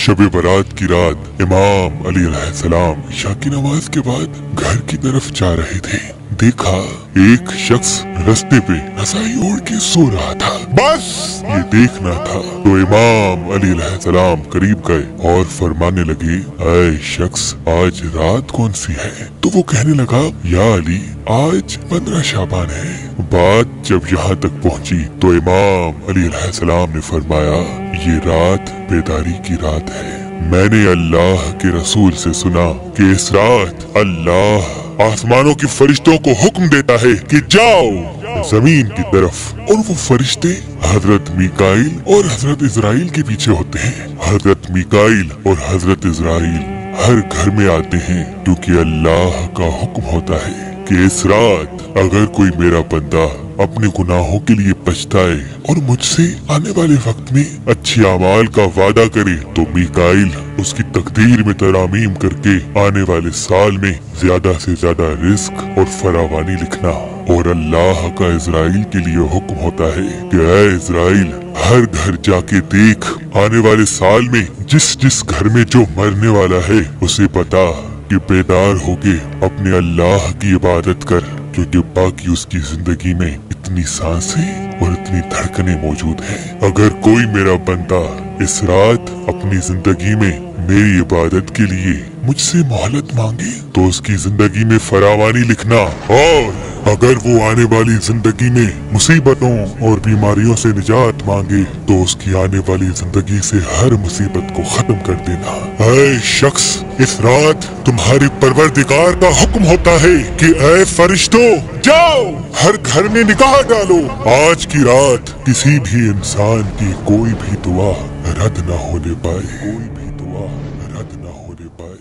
शब बारात की रात इमाम अली अलैहिस्सलाम इशा की नमाज के बाद घर की तरफ जा रहे थे। देखा एक शख्स रास्ते पे रज़ाई ओढ़ के सो रहा था। बस ये देखना था तो इमाम अली अलैहिस्सलाम करीब गए और फरमाने लगे, ऐ शख्स, आज रात कौन सी है? तो वो कहने लगा, या अली, आज 15 शाबान है। बात जब यहाँ तक पहुँची तो इमाम अली अलैहिस्सलाम ने फरमाया, ये रात बेदारी की रात है। मैंने अल्लाह के रसूल से सुना कि इस रात अल्लाह आसमानों के फरिश्तों को हुक्म देता है कि जाओ जमीन की तरफ, और वो फरिश्ते हजरत मीकाईल और हजरत इजराइल के पीछे होते हैं। हजरत मीकाईल और हजरत इजराइल हर घर में आते हैं क्योंकि अल्लाह का हुक्म होता है कि इस रात अगर कोई मेरा बंदा अपने गुनाहों के लिए पछताए और मुझसे आने वाले वक्त में अच्छी अमाल का वादा करे तो मीकाईल उसकी तकदीर में तरामीम करके आने वाले साल में ज्यादा से ज्यादा रिस्क और फरावानी लिखना। और अल्लाह का इजराइल के लिए हुक्म होता है कि ऐ इजराइल, हर घर जाके देख, आने वाले साल में जिस जिस घर में जो मरने वाला है उसे बता कि बेदार होके अपने अल्लाह की इबादत कर, क्योंकि बाकी उसकी जिंदगी में इतनी सांसें और इतनी धड़कनें मौजूद हैं। अगर कोई मेरा बंदा इस रात अपनी जिंदगी में मेरी इबादत के लिए मुझसे मोहलत मांगे तो उसकी जिंदगी में फरावानी लिखना, और अगर वो आने वाली जिंदगी में मुसीबतों और बीमारियों से निजात मांगे तो उसकी आने वाली जिंदगी से हर मुसीबत को खत्म कर देना। ऐ शख्स, इस रात तुम्हारे परवरदिगार का हुक्म होता है कि ऐ फरिश्तों, जाओ हर घर में निगाह डालो। आज की रात किसी भी इंसान की कोई भी दुआ रद्द न होने पाए, कोई भी दुआ रद्द न होने पाए।